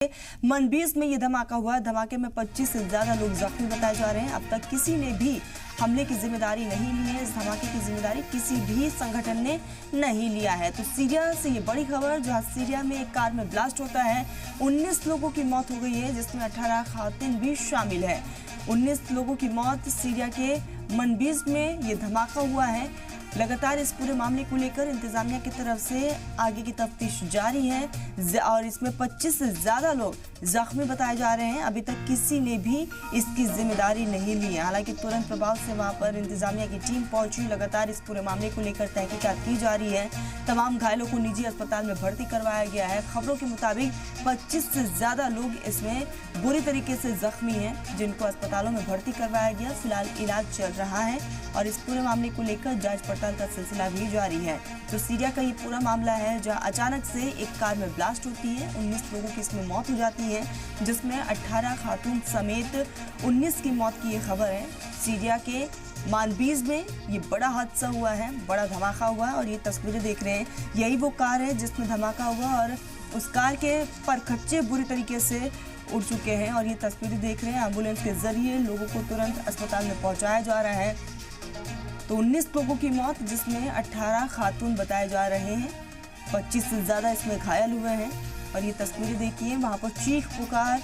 मनबीज में ये धमाका हुआ। धमाके में 25 से ज्यादा लोग जख्मी बताए जा रहे हैं। अब तक किसी ने भी हमले की जिम्मेदारी नहीं ली है। इस धमाके की जिम्मेदारी किसी भी संगठन ने नहीं लिया है। तो सीरिया से ये बड़ी खबर, जहां सीरिया में एक कार में ब्लास्ट होता है, 19 लोगों की मौत हो गई है, जिसमें 18 खातिन भी शामिल है। 19 लोगों की मौत। सीरिया के मनबीज में ये धमाका हुआ है। लगातार इस पूरे मामले को लेकर इंतजामिया की तरफ से आगे की तफ्तीश जारी है और इसमें 25 से ज्यादा लोग जख्मी बताए जा रहे हैं। अभी तक किसी ने भी इसकी जिम्मेदारी नहीं ली है। हालांकि तुरंत प्रभाव से वहां पर इंतजामिया की टीम पहुंची। लगातार इस पूरे मामले को लेकर तहकीकात की जा रही है। तमाम घायलों को निजी अस्पताल में भर्ती करवाया गया है। खबरों के मुताबिक 25 से ज्यादा लोग इसमें बुरी तरीके से जख्मी हैं, जिनको अस्पतालों में भर्ती करवाया गया। फिलहाल इलाज चल रहा है और इस पूरे मामले को लेकर जांच पड़ताल का सिलसिला भी जारी है। तो सीरिया का ये पूरा मामला है, जहां अचानक से एक कार में ब्लास्ट होती है। 19 लोगों की इसमें मौत हो जाती है, जिसमें 18 खातून समेत 19 की मौत की ये खबर है। सीरिया के मानबीज में ये बड़ा हादसा हुआ है, बड़ा धमाका हुआ है और ये तस्वीरें देख रहे हैं, यही वो कार है जिसमें धमाका हुआ और उस कार के परखच्चे बुरी तरीके से उड़ चुके हैं। और ये तस्वीरें देख रहे हैं, एम्बुलेंस के जरिए लोगों को तुरंत अस्पताल में पहुंचाया जा रहा है। तो 19 लोगों की मौत, जिसमें 18 खातून बताए जा रहे हैं। 25 से ज्यादा इसमें घायल हुए हैं और ये तस्वीरें देखिए, वहां पर चीख पुकार